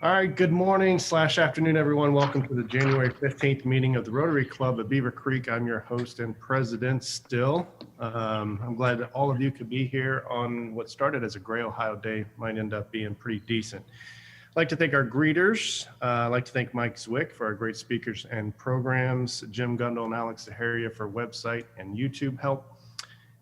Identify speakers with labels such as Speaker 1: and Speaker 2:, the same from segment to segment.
Speaker 1: All right, good morning / afternoon, everyone. Welcome to the January 15th meeting of the Rotary Club of Beavercreek. I'm your host and president still. I'm glad that all of you could be here on what started as a gray Ohio day, might end up being pretty decent. I'd like to thank our greeters. I'd like to thank Mike Zwick for our great speakers and programs, Jim Gundel and Alex Zaharieff for website and YouTube help,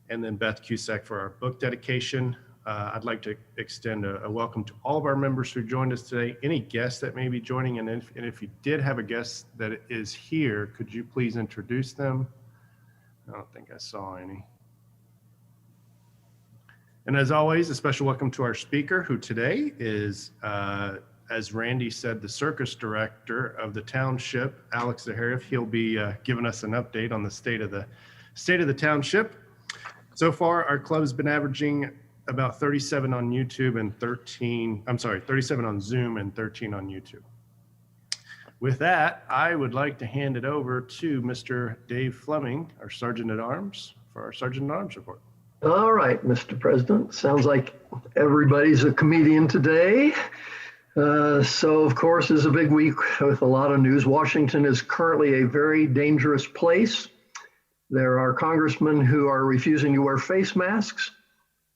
Speaker 1: and then Beth Cusack for our book dedication. I'd like to extend a welcome to all of our members who joined us today, any guests that may be joining, and if you did have a guest that is here, could you please introduce them? I don't think I saw any. And as always, a special welcome to our speaker, who today is, as Randy said, the circus director of the Township, Alex Zaharieff. He'll be giving us an update on the state of the Township. So far, our club has been averaging about 37 on YouTube and 37 on Zoom and 13 on YouTube. With that, I would like to hand it over to Mr. Dave Fleming, our Sergeant at Arms, for our Sergeant at Arms report.
Speaker 2: All right, Mr. Sounds like everybody's a comedian today. So, of course, it's a big week with a lot of news. Washington is currently a very dangerous place. There are congressmen who are refusing to wear face masks.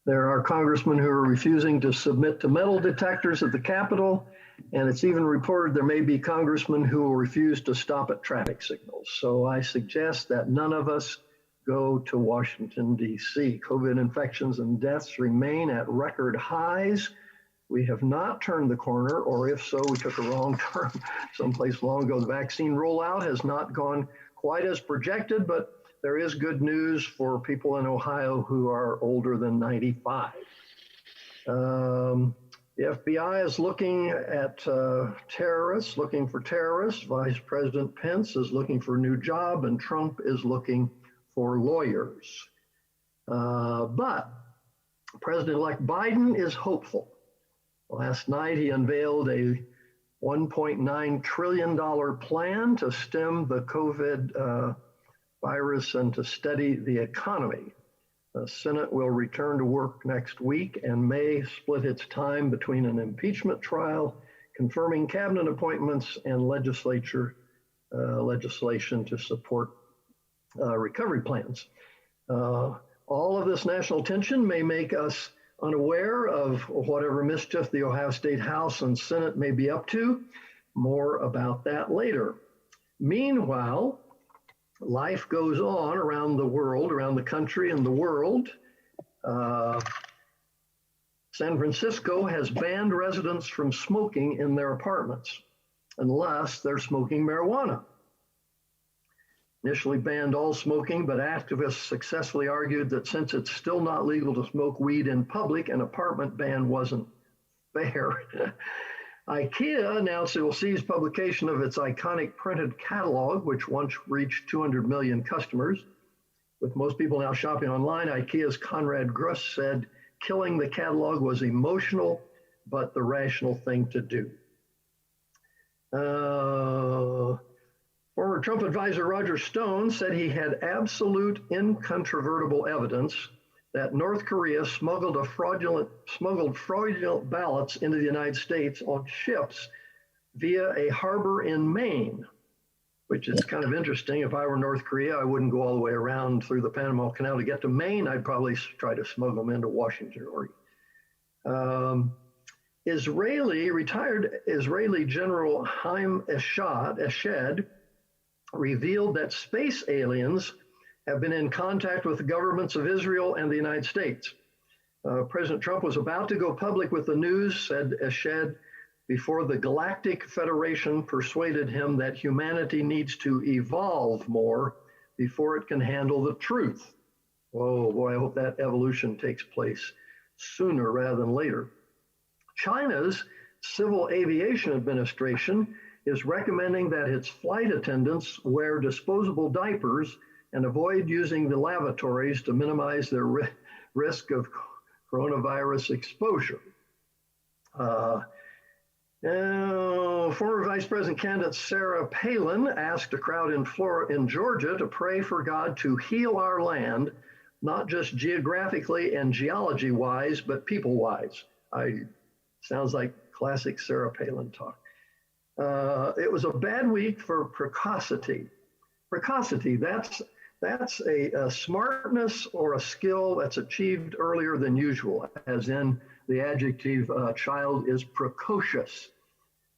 Speaker 2: There are congressmen who are refusing to submit to metal detectors at the Capitol, and it's even reported there may be congressmen who will refuse to stop at traffic signals. So I suggest that none of us go to Washington, D.C. COVID infections and deaths remain at record highs. We have not turned the corner, or if so, we took a wrong turn someplace long ago. The vaccine rollout has not gone quite as projected, but there is good news for people in Ohio who are older than 95. The FBI is looking at terrorists, looking for terrorists. Vice President Pence is looking for a new job, and Trump is looking for lawyers. But President-elect Biden is hopeful. Last night, he unveiled a $1.9 trillion plan to stem the COVID virus and to steady the economy. The Senate will return to work next week and may split its time between an impeachment trial, confirming cabinet appointments, and legislation to support recovery plans. All of this national tension may make us unaware of whatever mischief the Ohio State House and Senate may be up to. More about that later. Meanwhile, life goes on around the world, around the country and the world. San Francisco has banned residents from smoking in their apartments unless they're smoking marijuana. Initially banned all smoking, but activists successfully argued that since it's still not legal to smoke weed in public, an apartment ban wasn't fair. IKEA announced it will cease publication of its iconic printed catalog, which once reached 200 million customers. With most people now shopping online, IKEA's Conrad Gruss said killing the catalog was emotional, but the rational thing to do. Former Trump advisor Roger Stone said he had absolute incontrovertible evidence that North Korea smuggled fraudulent ballots into the United States on ships via a harbor in Maine, which is kind of interesting. If I were North Korea, I wouldn't go all the way around through the Panama Canal to get to Maine. I'd probably try to smuggle them into Washington. Retired Israeli General Haim Eshed revealed that space aliens have been in contact with the governments of Israel and the United States. President Trump was about to go public with the news, said Eshed, before the Galactic Federation persuaded him that humanity needs to evolve more before it can handle the truth. Oh boy, I hope that evolution takes place sooner rather than later. China's Civil Aviation Administration is recommending that its flight attendants wear disposable diapers and avoid using the lavatories to minimize their risk of coronavirus exposure. Former Vice President candidate Sarah Palin asked a crowd in Georgia to pray for God to heal our land, not just geographically and geology-wise, but people-wise. Sounds like classic Sarah Palin talk. It was a bad week for precocity. Precocity, that's a smartness or a skill that's achieved earlier than usual, as in the adjective child is precocious.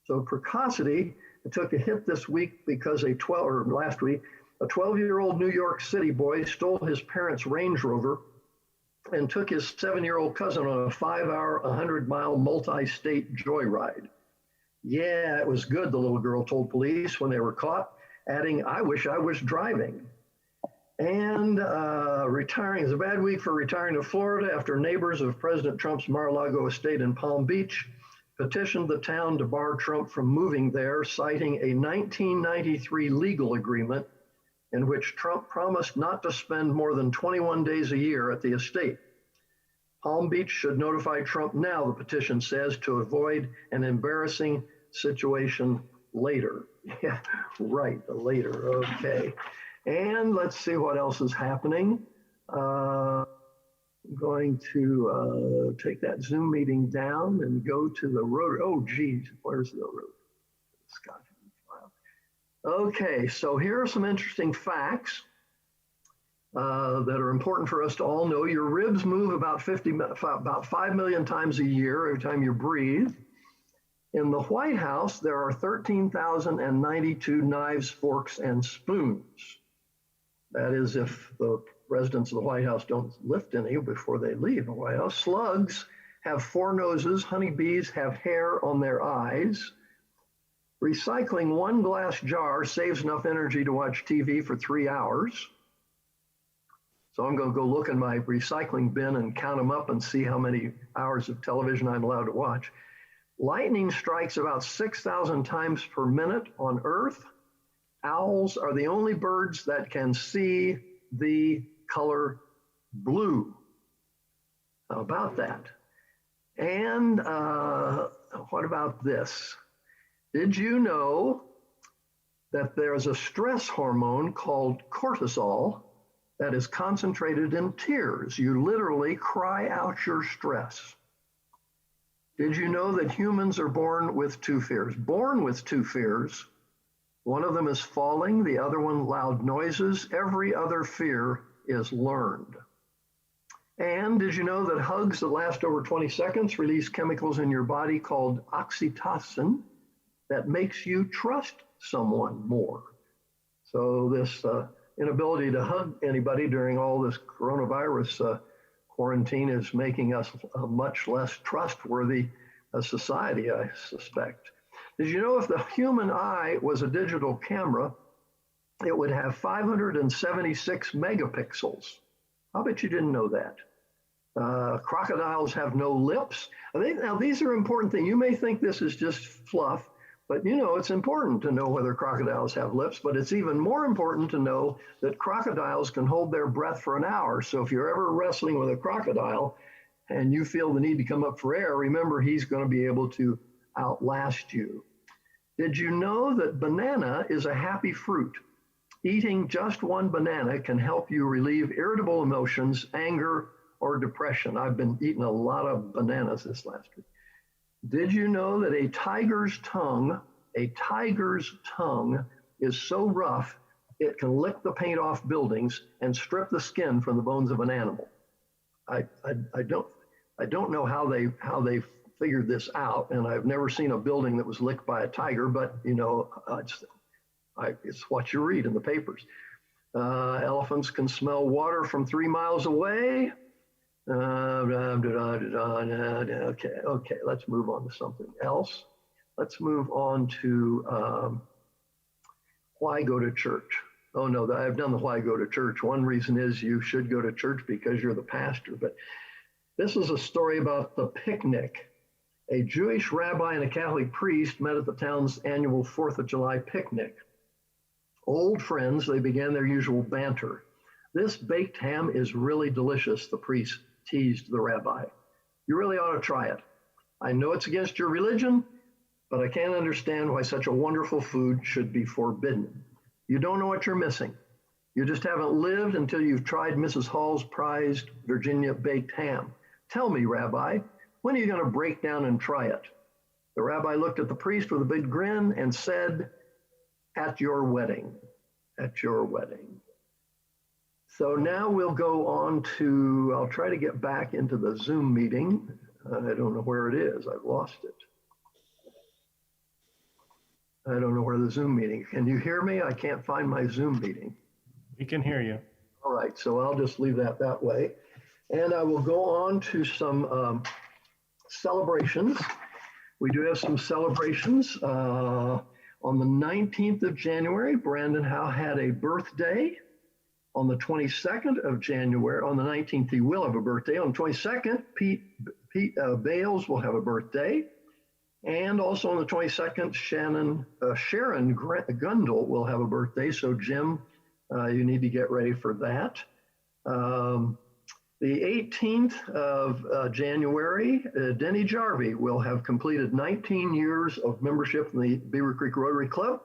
Speaker 2: So precocity took a hit this week because last week, a 12-year-old New York City boy stole his parents' Range Rover and took his 7-year-old cousin on a 5-hour, 100-mile multi-state joyride. Yeah, it was good, the little girl told police when they were caught, adding, "I wish I was driving." And retiring is a bad week for retiring to Florida after neighbors of President Trump's Mar-a-Lago estate in Palm Beach petitioned the town to bar Trump from moving there, citing a 1993 legal agreement in which Trump promised not to spend more than 21 days a year at the estate. Palm Beach should notify Trump now, the petition says, to avoid an embarrassing situation later. Yeah, right, later, okay. And let's see what else is happening. I'm going to take that Zoom meeting down and go to the Rotary. Oh, geez, where's the Rotary? Scott. Okay, so here are some interesting facts that are important for us to all know. Your ribs move about 5 million times a year every time you breathe. In the White House, there are 13,092 knives, forks, and spoons. That is, if the residents of the White House don't lift any before they leave the White House. Slugs have 4 noses. Honeybees have hair on their eyes. Recycling 1 glass jar saves enough energy to watch TV for 3 hours. So I'm going to go look in my recycling bin and count them up and see how many hours of television I'm allowed to watch. Lightning strikes about 6,000 times per minute on Earth. Owls are the only birds that can see the color blue. How about that? And what about this? Did you know that there's a stress hormone called cortisol that is concentrated in tears? You literally cry out your stress. Did you know that humans are born with 2 fears? Born with 2 fears. One of them is falling, the other one loud noises. Every other fear is learned. And did you know that hugs that last over 20 seconds release chemicals in your body called oxytocin that makes you trust someone more? So this inability to hug anybody during all this coronavirus quarantine is making us a much less trustworthy society, I suspect. Did you know if the human eye was a digital camera, it would have 576 megapixels? I'll bet you didn't know that. Crocodiles have no lips. Now, these are important things. You may think this is just fluff, but you know, it's important to know whether crocodiles have lips, but it's even more important to know that crocodiles can hold their breath for an hour. So if you're ever wrestling with a crocodile and you feel the need to come up for air, remember he's going to be able to outlast you. Did you know that banana is a happy fruit? Eating just 1 banana can help you relieve irritable emotions, anger, or depression. I've been eating a lot of bananas this last week. Did you know that a tiger's tongue is so rough it can lick the paint off buildings and strip the skin from the bones of an animal? I don't know how they figured this out, and I've never seen a building that was licked by a tiger, but you know, it's what you read in the papers. Elephants can smell water from 3 miles away. Okay, let's move on to something else. Let's move on to why go to church. Oh no, I've done the why go to church. One reason is you should go to church because you're the pastor, but this is a story about the picnic. A Jewish rabbi and a Catholic priest met at the town's annual 4th of July picnic. Old friends, they began their usual banter. "This baked ham is really delicious," the priest teased the rabbi. "You really ought to try it. I know it's against your religion, but I can't understand why such a wonderful food should be forbidden. You don't know what you're missing. You just haven't lived until you've tried Mrs. Hall's prized Virginia baked ham. Tell me, Rabbi, when are you going to break down and try it?" The rabbi looked at the priest with a big grin and said, "At your wedding, at your wedding." So now we'll go on to, I'll try to get back into the Zoom meeting. I don't know where it is. I've lost it. I don't know where the Zoom meeting. Can you hear me? I can't find my Zoom meeting.
Speaker 1: We can hear you.
Speaker 2: All right, so I'll just leave that way. And I will go on to some celebrations. We do have some celebrations. On the 19th of January, Brandon Howe had a birthday. On the 22nd of January, on the 19th, he will have a birthday. On the 22nd, Pete Bales will have a birthday. And also on the 22nd, Sharon Gundel will have a birthday. So Jim, you need to get ready for that. The 18th of January, Denny Jarvie will have completed 19 years of membership in the Beavercreek Rotary Club.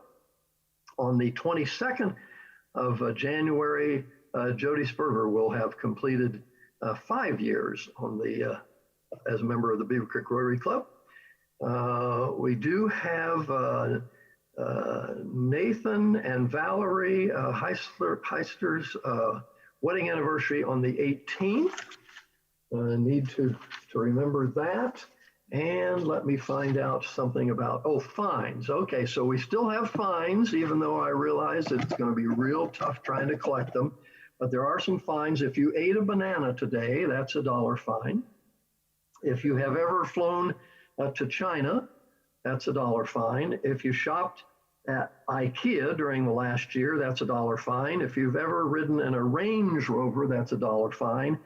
Speaker 2: On the 22nd of January, Jody Sperber will have completed 5 years on the as a member of the Beavercreek Rotary Club. We do have Nathan and Valerie Heister's wedding anniversary on the 18th. Need to remember that. And let me find out something about, fines. Okay, so we still have fines, even though I realize it's going to be real tough trying to collect them. But there are some fines. If you ate a banana today, that's $1 fine. If you have ever flown to China, that's $1 fine. If you shopped at IKEA during the last year, that's $1 fine. If you've ever ridden in a Range Rover, that's $1 fine.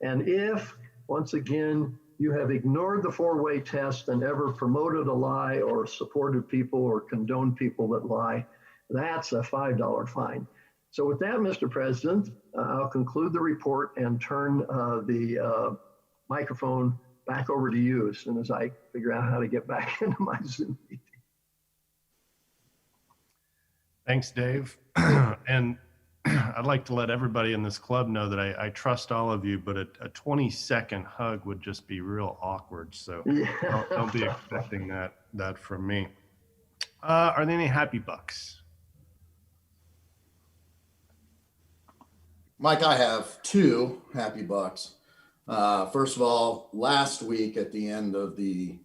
Speaker 2: And if, once again, you have ignored the 4-way test and ever promoted a lie or supported people or condoned people that lie, that's a $5 fine. So with that, Mr. President, I'll conclude the report and turn the microphone back over to you as soon as I figure out how to get back into my Zoom meeting.
Speaker 1: Thanks, Dave. And I'd like to let everybody in this club know that I trust all of you, but a 20-second hug would just be real awkward. So don't be expecting that from me. Are there any happy bucks?
Speaker 3: Mike, I have 2 happy bucks. First of all, last week at the end of the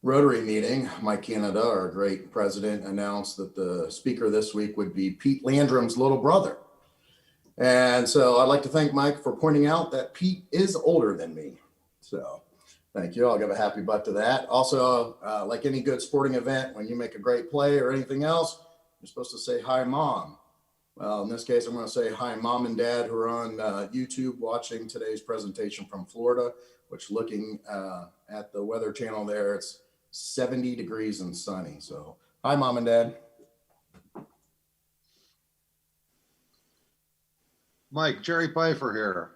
Speaker 3: Rotary meeting, Mike Canada, our great president, announced that the speaker this week would be Pete Landrum's little brother. And so I'd like to thank Mike for pointing out that Pete is older than me. So thank you. I'll give a happy buck to that. Also, like any good sporting event, when you make a great play or anything else, you're supposed to say, "Hi, Mom." Well, in this case, I'm going to say hi, Mom and Dad, who are on YouTube watching today's presentation from Florida, which looking at the Weather Channel there, it's 70 degrees and sunny. So hi, Mom and Dad.
Speaker 4: Mike, Jerry Pfeiffer here.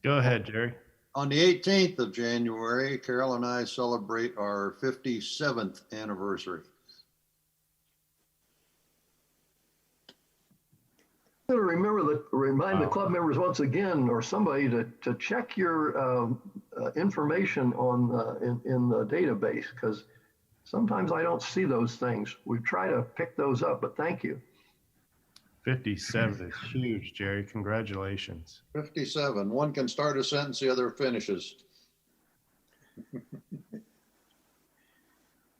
Speaker 1: Go ahead, Jerry.
Speaker 4: On the 18th of January, Carol and I celebrate our 57th anniversary.
Speaker 2: Remind the club members once again, or somebody to check your information on in the database, because sometimes I don't see those things. We try to pick those up, but thank you.
Speaker 1: 57 is huge, Jerry. Congratulations.
Speaker 4: 57. One can start a sentence, the other finishes.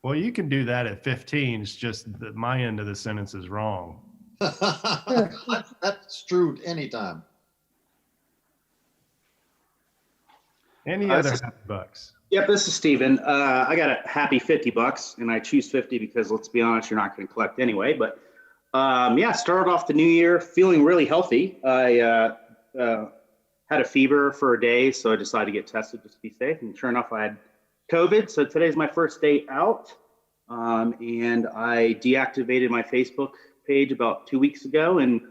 Speaker 1: Well, you can do that at 15. It's just that my end of the sentence is wrong.
Speaker 4: That's true anytime.
Speaker 1: Any other happy bucks?
Speaker 5: Yep, this is Steven. I got a happy $50, and I choose 50 because, let's be honest, you're not going to collect anyway. But yeah, started off the new year feeling really healthy. I had a fever for a day, so I decided to get tested just to be safe. And sure enough, I had COVID. So today's my first day out, and I deactivated my Facebook page about 2 weeks ago, and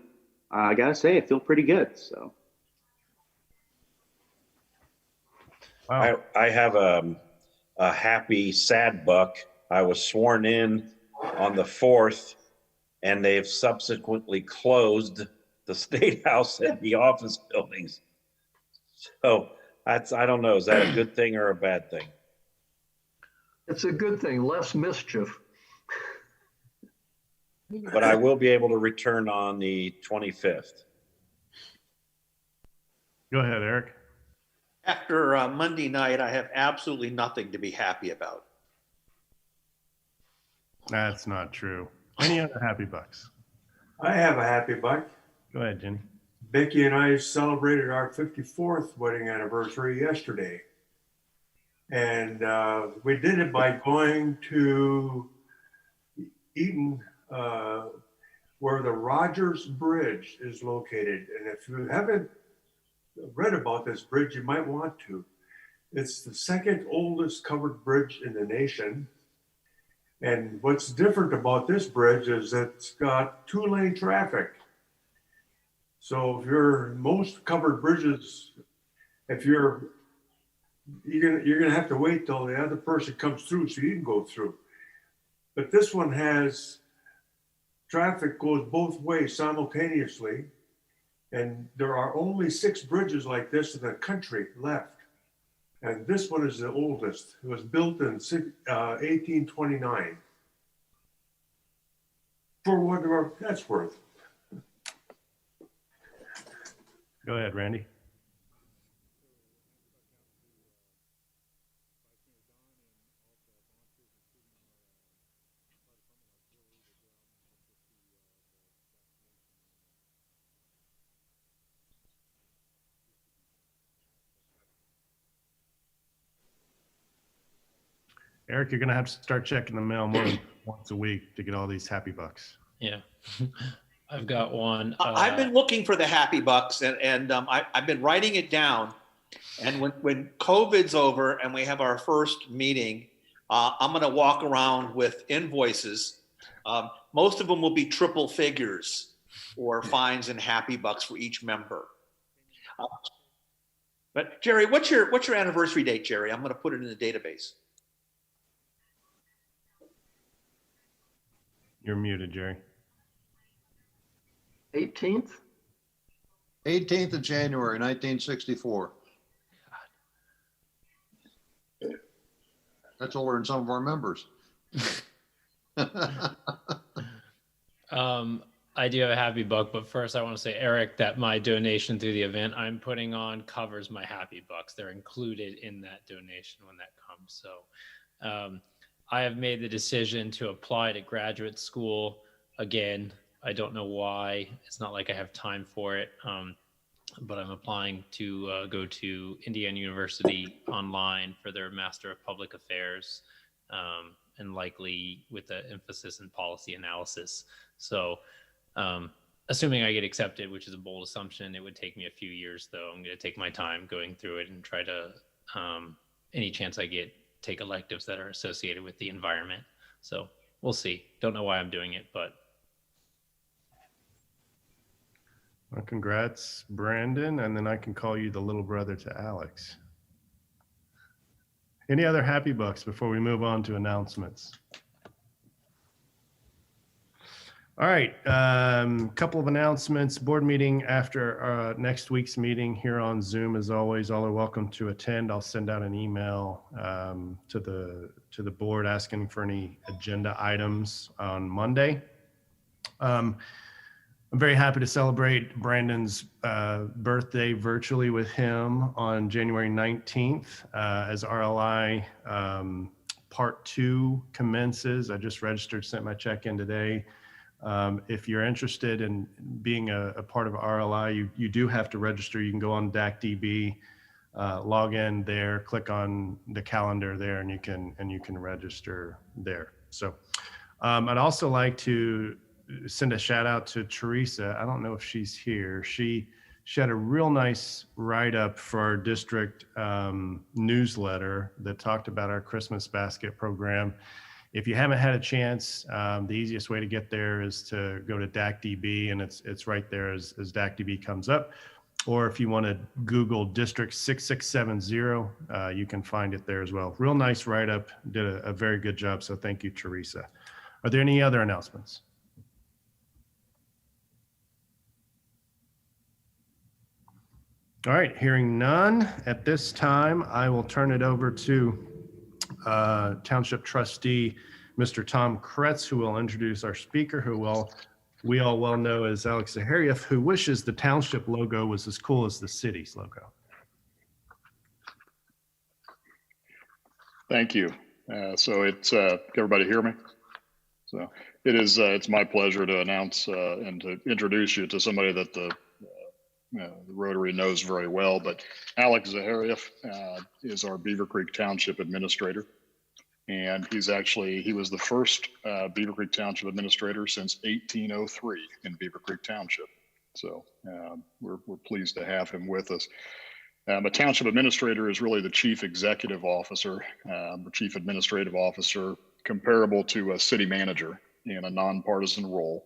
Speaker 5: I gotta say, I feel pretty good. So
Speaker 1: wow.
Speaker 6: I have a happy, sad buck. I was sworn in on the 4th, and they've subsequently closed the State House and the office buildings. So I don't know, is that a good thing or a bad thing?
Speaker 2: It's a good thing, less mischief.
Speaker 6: But I will be able to return on the 25th.
Speaker 1: Go ahead, Eric.
Speaker 7: After Monday night, I have absolutely nothing to be happy about.
Speaker 1: That's not true. Any other happy bucks?
Speaker 8: I have a happy buck.
Speaker 1: Go ahead, Jenny.
Speaker 8: Becky and I celebrated our 54th wedding anniversary yesterday. And we did it by going to Eaton, where the Rogers Bridge is located. And if you haven't read about this bridge, you might want to. It's the second oldest covered bridge in the nation. And what's different about this bridge is it's got 2-lane traffic. So if you're most covered bridges, if you're gonna have to wait till the other person comes through so you can go through. But this one has traffic goes both ways simultaneously. And there are only 6 bridges like this in the country left. And this one is the oldest. It was built in 1829. For whatever that's worth.
Speaker 1: Go ahead, Randy. Eric, you're going to have to start checking the mail more than once a week to get all these happy bucks.
Speaker 9: Yeah, I've got one.
Speaker 7: I've been looking for the happy bucks, and I've been writing it down. And when COVID's over and we have our first meeting, I'm going to walk around with invoices. Most of them will be triple figures or fines and happy bucks for each member. But Jerry, what's your anniversary date, Jerry? I'm going to put it in the database.
Speaker 1: You're muted, Jerry.
Speaker 2: 18th?
Speaker 4: 18th of January, 1964. That's older than some of our members.
Speaker 9: I do have a happy buck, but first I want to say, Eric, that my donation through the event I'm putting on covers my happy bucks. They're included in that donation when that comes. So I have made the decision to apply to graduate school again. I don't know why. It's not like I have time for it, but I'm applying to go to Indiana University online for their Master of Public Affairs, and likely with an emphasis in policy analysis. So assuming I get accepted, which is a bold assumption, it would take me a few years though. I'm going to take my time going through it and try to, any chance I get, take electives that are associated with the environment. So we'll see. Don't know why I'm doing it, but.
Speaker 1: Well, congrats, Brandon. And then I can call you the little brother to Alex. Any other happy bucks before we move on to announcements? All right, couple of announcements. Board meeting after next week's meeting here on Zoom. As always, all are welcome to attend. I'll send out an email to the board asking for any agenda items on Monday. I'm very happy to celebrate Brandon's birthday virtually with him on January 19th as RLI Part 2 commences. I just registered, sent my check in today. If you're interested in being a part of RLI, you do have to register. You can go on DACDB, log in there, click on the calendar there, and you can register there. So I'd also like to send a shout out to Teresa. I don't know if she's here. She had a real nice write-up for our district newsletter that talked about our Christmas basket program. If you haven't had a chance, the easiest way to get there is to go to DACDB, and it's right there as DACDB comes up. Or if you want to Google District 6670, you can find it there as well. Real nice write-up, did a very good job, so thank you, Teresa. Are there any other announcements? All right, hearing none, at this time, I will turn it over to Township Trustee, Mr. Tom Kretz, who will introduce our speaker, we all well know as Alex Zaharieff, who wishes the township logo was as cool as the city's logo.
Speaker 10: Thank you. So it's, everybody hear me? So it's my pleasure to announce and to introduce you to somebody that the Rotary knows very well, but Alex Zaharieff is our Beavercreek Township Administrator. And he was the first Beavercreek Township Administrator since 1803 in Beavercreek Township. So we're pleased to have him with us. A township administrator is really the chief executive officer, or chief administrative officer, comparable to a city manager in a nonpartisan role.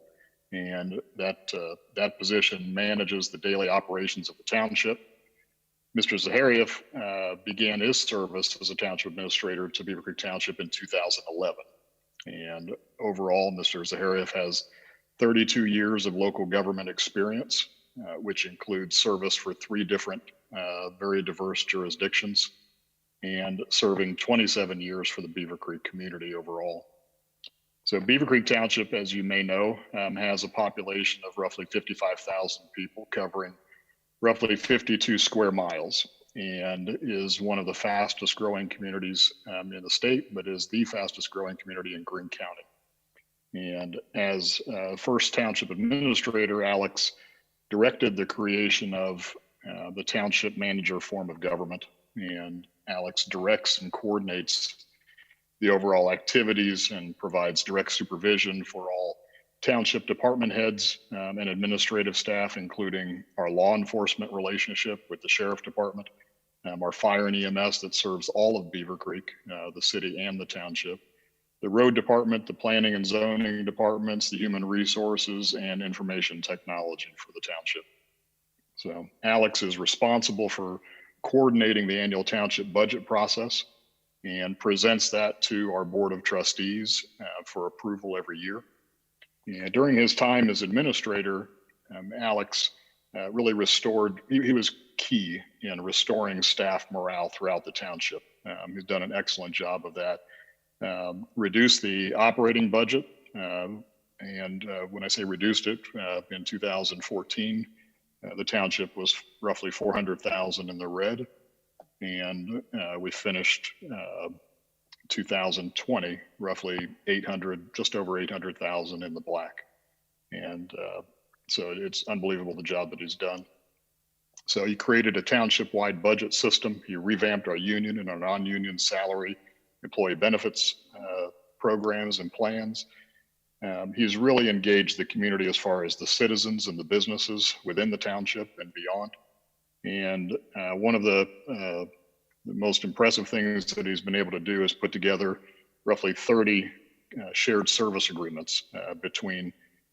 Speaker 10: And that position manages the daily operations of the township. Mr. Zaharieff began his service as a township administrator to Beavercreek Township in 2011. And overall, Mr. Zaharieff has 32 years of local government experience, which includes service for 3 different very diverse jurisdictions, and serving 27 years for the Beavercreek community overall. So Beavercreek Township, as you may know, has a population of roughly 55,000 people covering roughly 52 square miles, and is one of the fastest growing communities in the state, but is the fastest growing community in Greene County. And as first township administrator, Alex directed the creation of the township manager form of government, and Alex directs and coordinates the overall activities and provides direct supervision for all township department heads and administrative staff, including our law enforcement relationship with the sheriff department, our fire and EMS that serves all of Beavercreek, the city and the township, the road department, the planning and zoning departments, the human resources, and information technology for the township. So Alex is responsible for coordinating the annual township budget process and presents that to our board of trustees for approval every year. And during his time as administrator, Alex really he was key in restoring staff morale throughout the township. He's done an excellent job of that. Reduced the operating budget, and when I say reduced it, in 2014, the township was roughly 400,000 in the red, and we finished 2020 roughly just over 800,000 in the black. And so it's unbelievable the job that he's done. So he created a township-wide budget system. He revamped our union and our non-union salary, employee benefits programs and plans. He's really engaged the community as far as the citizens and the businesses within the township and beyond. And one of the most impressive things that he's been able to do is put together roughly 30 shared service agreements between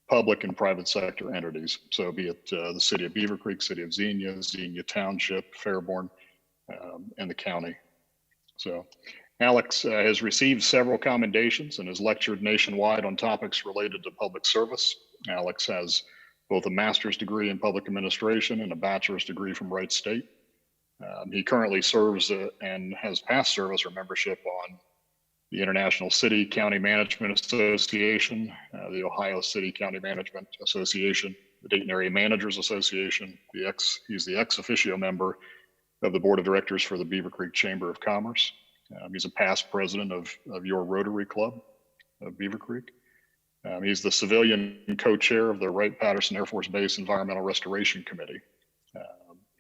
Speaker 10: public and private sector entities. So be it the city of Beavercreek, city of Xenia Township, Fairborn, and the county. So Alex has received several commendations and has lectured nationwide on topics related to public service. Alex has both a master's degree in public administration and a bachelor's degree from Wright State. He currently serves and has past service or membership on the International City County Management Association, the Ohio City County Management Association, the Dayton Area Managers Association. He's the ex officio member of the board of directors for the Beavercreek Chamber of Commerce. He's a past president of your Rotary Club of Beavercreek. He's the civilian co-chair of the Wright-Patterson Air Force Base Environmental Restoration Committee.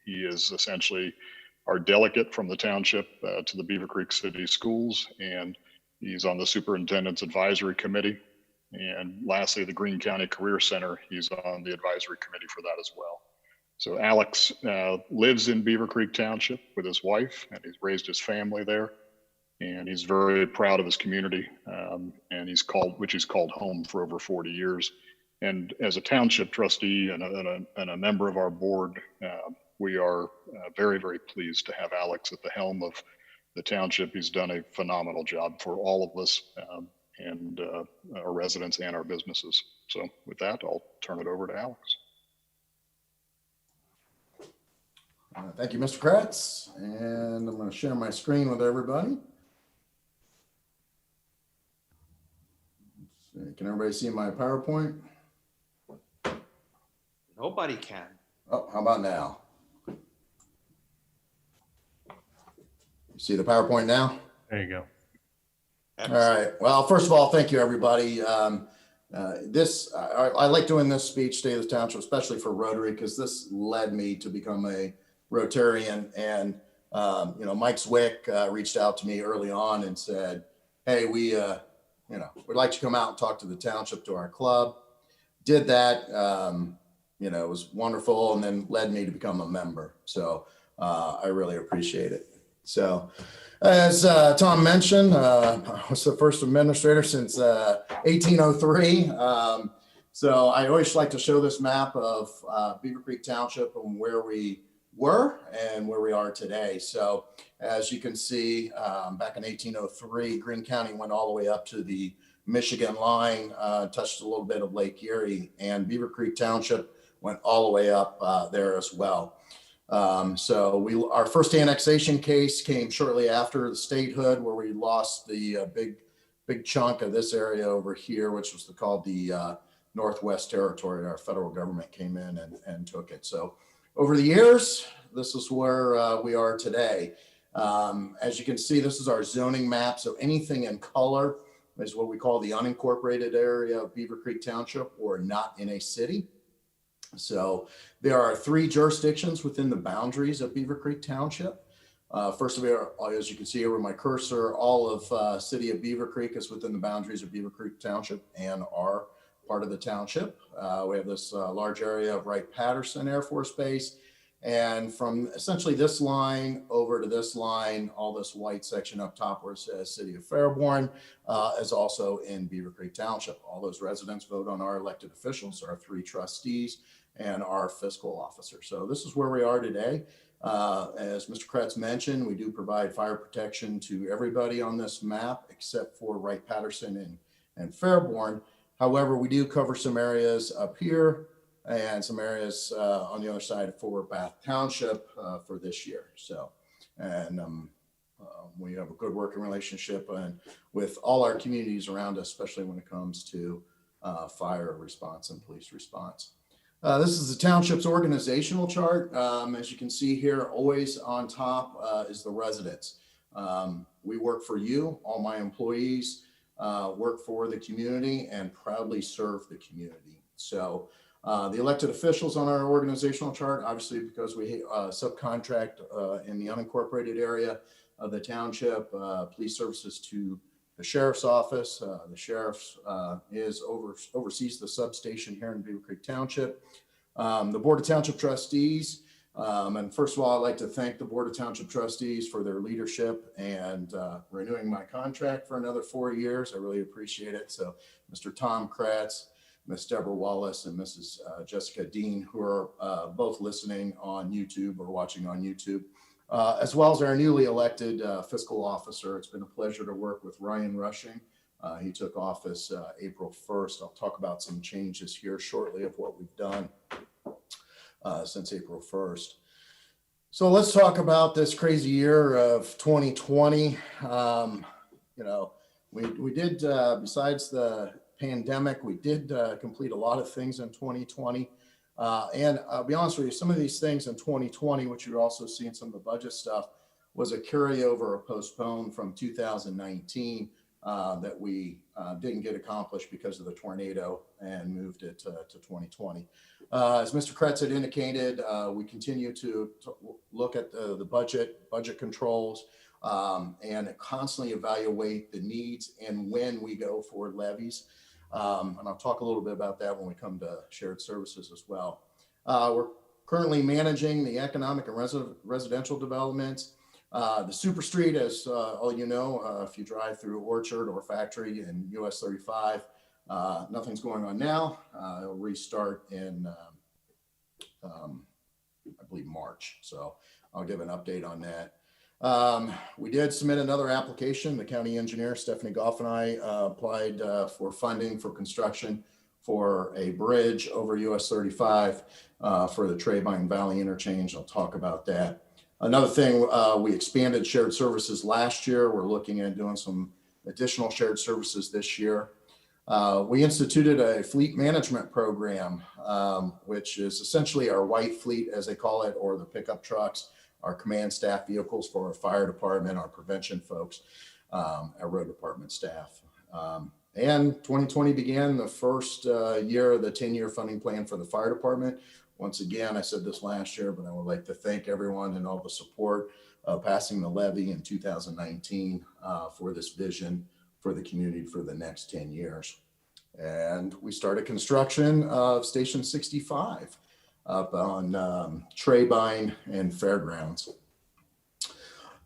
Speaker 10: He is essentially our delegate from the township to the Beavercreek City Schools, and he's on the Superintendent's Advisory Committee. And lastly, the Greene County Career Center, he's on the advisory committee for that as well. So Alex lives in Beavercreek Township with his wife, and he's raised his family there. And he's very proud of his community, and he's called home for over 40 years. And as a township trustee and a member of our board, we are very, very pleased to have Alex at the helm of the township. He's done a phenomenal job for all of us and our residents and our businesses. So with that, I'll turn it over to Alex.
Speaker 3: Thank you, Mr. Kretz. And I'm going to share my screen with everybody. Can everybody see my PowerPoint?
Speaker 7: Nobody can.
Speaker 3: Oh, how about now? You see the PowerPoint now?
Speaker 1: There you go.
Speaker 3: All right. Well, first of all, thank you, everybody. I like doing this speech, State of the Township, especially for Rotary, because this led me to become a Rotarian. And, Mike Zwick reached out to me early on and said, hey, we'd like to come out and talk to the township, to our club. Did that, it was wonderful, and then led me to become a member. So I really appreciate it. So as Tom mentioned, I was the first administrator since 1803. So I always like to show this map of Beavercreek Township and where we were and where we are today. So as you can see, back in 1803, Greene County went all the way up to the Michigan line, touched a little bit of Lake Erie, and Beavercreek Township went all the way up there as well. Our first annexation case came shortly after the statehood, where we lost the big chunk of this area over here, which was called the Northwest Territory. Our federal government came in and took it. So over the years, this is where we are today. As you can see, this is our zoning map. So anything in color is what we call the unincorporated area of Beavercreek Township, or not in a city. So there are 3 jurisdictions within the boundaries of Beavercreek Township. First of all, as you can see over my cursor, all of city of Beavercreek is within the boundaries of Beavercreek Township and are part of the township. We have this large area of Wright-Patterson Air Force Base. And from essentially this line over to this line, all this white section up top where it says City of Fairborn is also in Beavercreek Township. All those residents vote on our elected officials, our 3 trustees, and our fiscal officer. So this is where we are today. As Mr. Kretz mentioned, we do provide fire protection to everybody on this map except for Wright-Patterson and Fairborn. However, we do cover some areas up here and some areas on the other side of Fort Bath Township for this year. So, we have a good working relationship with all our communities around us, especially when it comes to fire response and police response. This is the township's organizational chart. As you can see here, always on top is the residents. We work for you, all my employees work for the community and proudly serve the community. So the elected officials on our organizational chart, obviously because we subcontract in the unincorporated area of the township, police services to the sheriff's office. The sheriff oversees the substation here in Beavercreek Township. The Board of Township Trustees, and first of all, I'd like to thank the Board of Township Trustees for their leadership and renewing my contract for another 4 years. I really appreciate it. So Mr. Tom Kratz, Ms. Deborah Wallace, and Mrs. Jessica Dean, who are both listening on YouTube or watching on YouTube, as well as our newly elected fiscal officer. It's been a pleasure to work with Ryan Rushing. He took office April 1st. I'll talk about some changes here shortly of what we've done since April 1st. So let's talk about this crazy year of 2020. We did, besides the pandemic, we did complete a lot of things in 2020. And I'll be honest with you, some of these things in 2020, which you're also seeing some of the budget stuff, was a carryover or postponed from 2019 that we didn't get accomplished because of the tornado and moved it to 2020. As Mr. Kretz had indicated, we continue to look at the budget controls, and constantly evaluate the needs and when we go for levies. And I'll talk a little bit about that when we come to shared services as well. We're currently managing the economic and residential developments. The Super Street, as all you know, if you drive through Orchard or Factory in US 35, nothing's going on now. It'll restart in, I believe, March. So I'll give an update on that. We did submit another application. The county engineer, Stephanie Goff, and I applied for funding for construction for a bridge over US 35 for the Trabine Valley interchange. I'll talk about that. Another thing, we expanded shared services last year. We're looking at doing some additional shared services this year. We instituted a fleet management program, which is essentially our white fleet, as they call it, or the pickup trucks, our command staff vehicles for our fire department, our prevention folks, our road department staff. And 2020 began the first year of the 10-year funding plan for the fire department. Once again, I said this last year, but I would like to thank everyone and all the support of passing the levy in 2019 for this vision for the community for the next 10 years. And we started construction of Station 65 up on Treybine and Fairgrounds.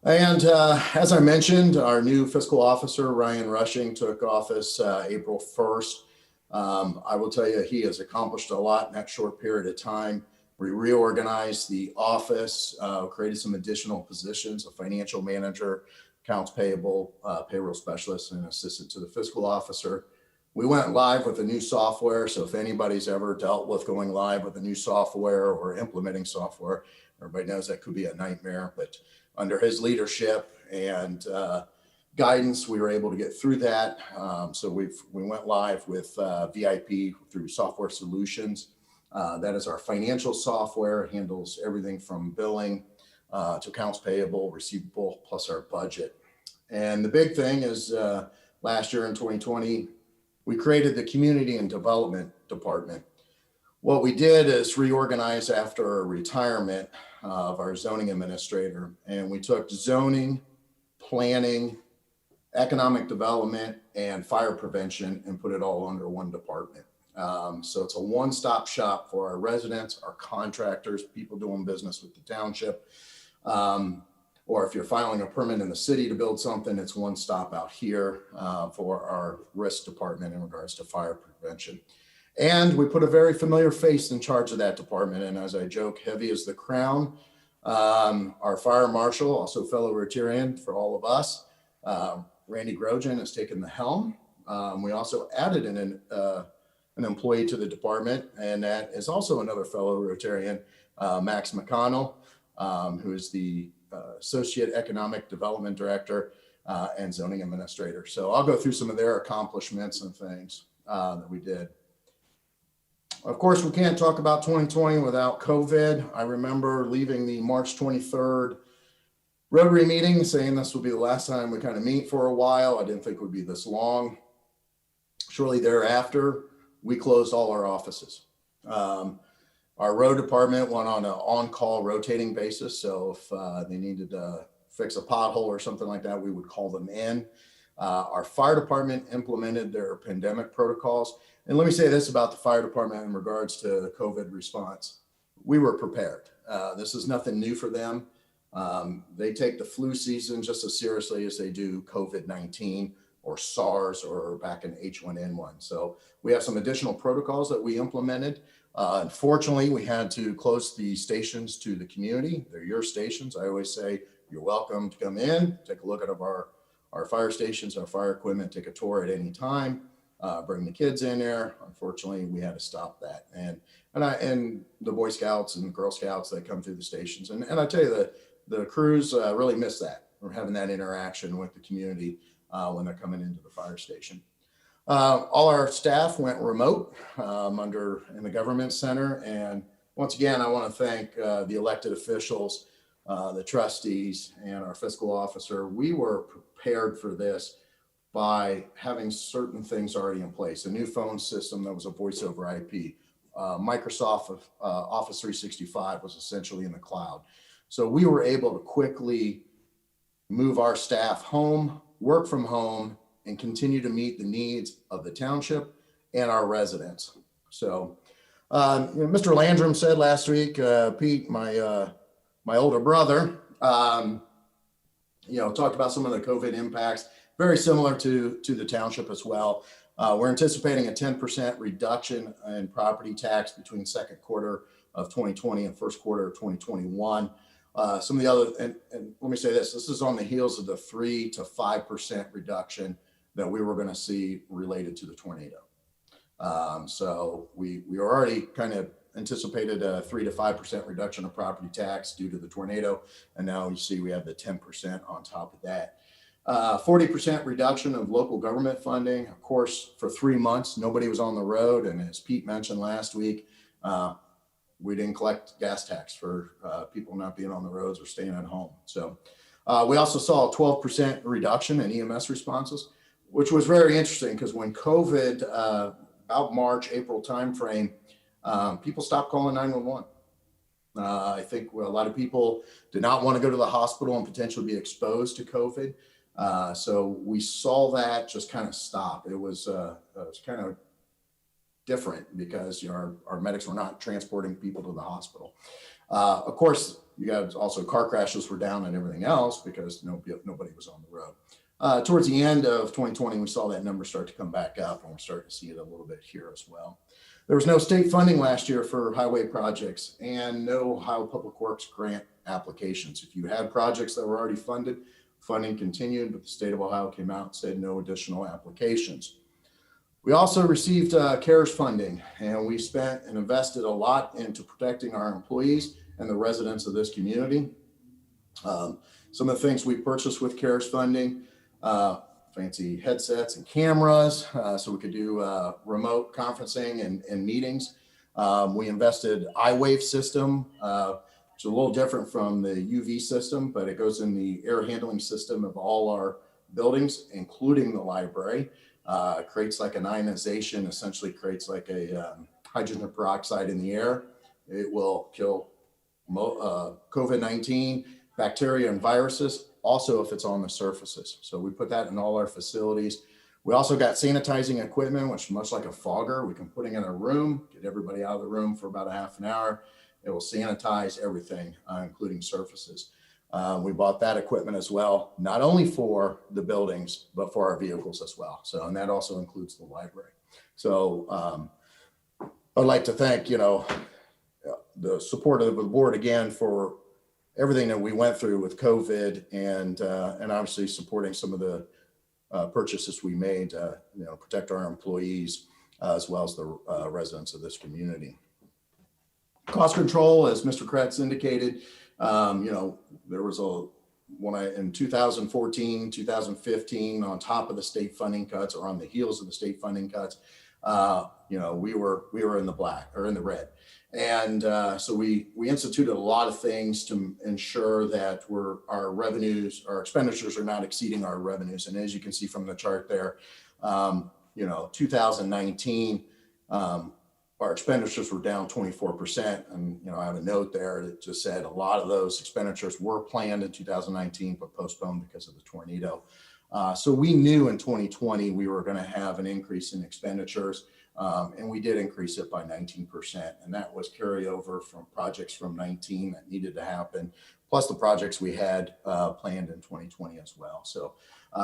Speaker 3: And as I mentioned, our new fiscal officer, Ryan Rushing, took office April 1st. I will tell you, he has accomplished a lot in that short period of time. We reorganized the office, created some additional positions, a financial manager, accounts payable, payroll specialist, and assistant to the fiscal officer. We went live with a new software. So if anybody's ever dealt with going live with a new software or implementing software, everybody knows that could be a nightmare, but under his leadership and guidance, we were able to get through that. So we went live with VIP through Software Solutions. That is our financial software. It handles everything from billing to accounts payable, receivable, plus our budget. And the big thing is last year in 2020, we created the Community and Development Department. What we did is reorganize after a retirement of our zoning administrator, and we took zoning, planning, economic development, and fire prevention and put it all under one department. So it's a one-stop shop for our residents, our contractors, people doing business with the township. Or if you're filing a permit in the city to build something, it's one stop out here for our risk department in regards to fire prevention. And we put a very familiar face in charge of that department. And as I joke, heavy as the crown. Our fire marshal, also fellow Rotarian for all of us, Randy Grojan, has taken the helm. We also added an employee to the department, and that is also another fellow Rotarian, Max McConnell, who is the Associate Economic Development Director and Zoning Administrator. So I'll go through some of their accomplishments and things that we did. Of course, we can't talk about 2020 without COVID. I remember leaving the March 23rd Rotary meeting saying this will be the last time we kind of meet for a while. I didn't think it would be this long. Shortly thereafter, we closed all our offices. Our road department went on an on-call rotating basis. So if they needed to fix a pothole or something like that, we would call them in. Our fire department implemented their pandemic protocols. And let me say this about the fire department in regards to the COVID response. We were prepared. This is nothing new for them. They take the flu season just as seriously as they do COVID-19 or SARS or back in H1N1. So we have some additional protocols that we implemented. Unfortunately, we had to close the stations to the community. They're your stations. I always say, you're welcome to come in, take a look at our fire stations, our fire equipment, take a tour at any time, bring the kids in there. Unfortunately, we had to stop that. And the Boy Scouts and Girl Scouts that come through the stations. And I tell you, the crews really miss that. We're having that interaction with the community when they're coming into the fire station. All our staff went remote in the government center. And once again, I want to thank the elected officials, the trustees, and our fiscal officer. We were prepared for this by having certain things already in place. A new phone system that was a voice over IP. Microsoft Office 365 was essentially in the cloud. So we were able to quickly move our staff home, work from home, and continue to meet the needs of the township and our residents. So, Mr. Landrum said last week, Pete, my older brother, talked about some of the COVID impacts, very similar to the township as well. We're anticipating a 10% reduction in property tax between second quarter of 2020 and first quarter of 2021. Some of the other, and let me say this is on the heels of the 3 to 5% reduction that we were going to see related to the tornado. So we already kind of anticipated a 3 to 5% reduction of property tax due to the tornado. And now you see we have the 10% on top of that. 40% reduction of local government funding. Of course, for 3 months, nobody was on the road. And as Pete mentioned last week, we didn't collect gas tax for people not being on the roads or staying at home. So we also saw a 12% reduction in EMS responses, which was very interesting because when COVID, about March, April timeframe, people stopped calling 911. I think a lot of people did not want to go to the hospital and potentially be exposed to COVID. So we saw that just kind of stop. It was kind of different because our medics were not transporting people to the hospital. Of course, you got also car crashes were down and everything else because nobody was on the road. Towards the end of 2020, we saw that number start to come back up, and we're starting to see it a little bit here as well. There was no state funding last year for highway projects and no Ohio Public Works grant applications. If you had projects that were already funded, funding continued, but the state of Ohio came out and said no additional applications. We also received CARES funding, and we spent and invested a lot into protecting our employees and the residents of this community. Some of the things we purchased with CARES funding, fancy headsets and cameras, so we could do remote conferencing and meetings. We invested iWave system, which is a little different from the UV system, but it goes in the air handling system of all our buildings, including the library. It creates like an ionization, essentially creates like a hydrogen peroxide in the air. It will kill COVID-19, bacteria and viruses, also if it's on the surfaces. So we put that in all our facilities. We also got sanitizing equipment, which is much like a fogger. We can put it in a room, get everybody out of the room for about a half an hour. It will sanitize everything, including surfaces. We bought that equipment as well, not only for the buildings, but for our vehicles as well. So, and that also includes the library. So I'd like to thank, the support of the board again for everything that we went through with COVID and obviously supporting some of the purchases we made, protect our employees as well as the residents of this community. Cost control, as Mr. Kretz indicated, there was in 2014, 2015, on top of the state funding cuts or on the heels of the state funding cuts, we were in the black or in the red. And so we instituted a lot of things to ensure that our expenditures are not exceeding our revenues. And as you can see from the chart there, 2019, our expenditures were down 24%. And, I have a note there that just said a lot of those expenditures were planned in 2019, but postponed because of the tornado. So we knew in 2020 we were going to have an increase in expenditures, and we did increase it by 19%. And that was carryover from projects from 19 that needed to happen, plus the projects we had planned in 2020 as well. So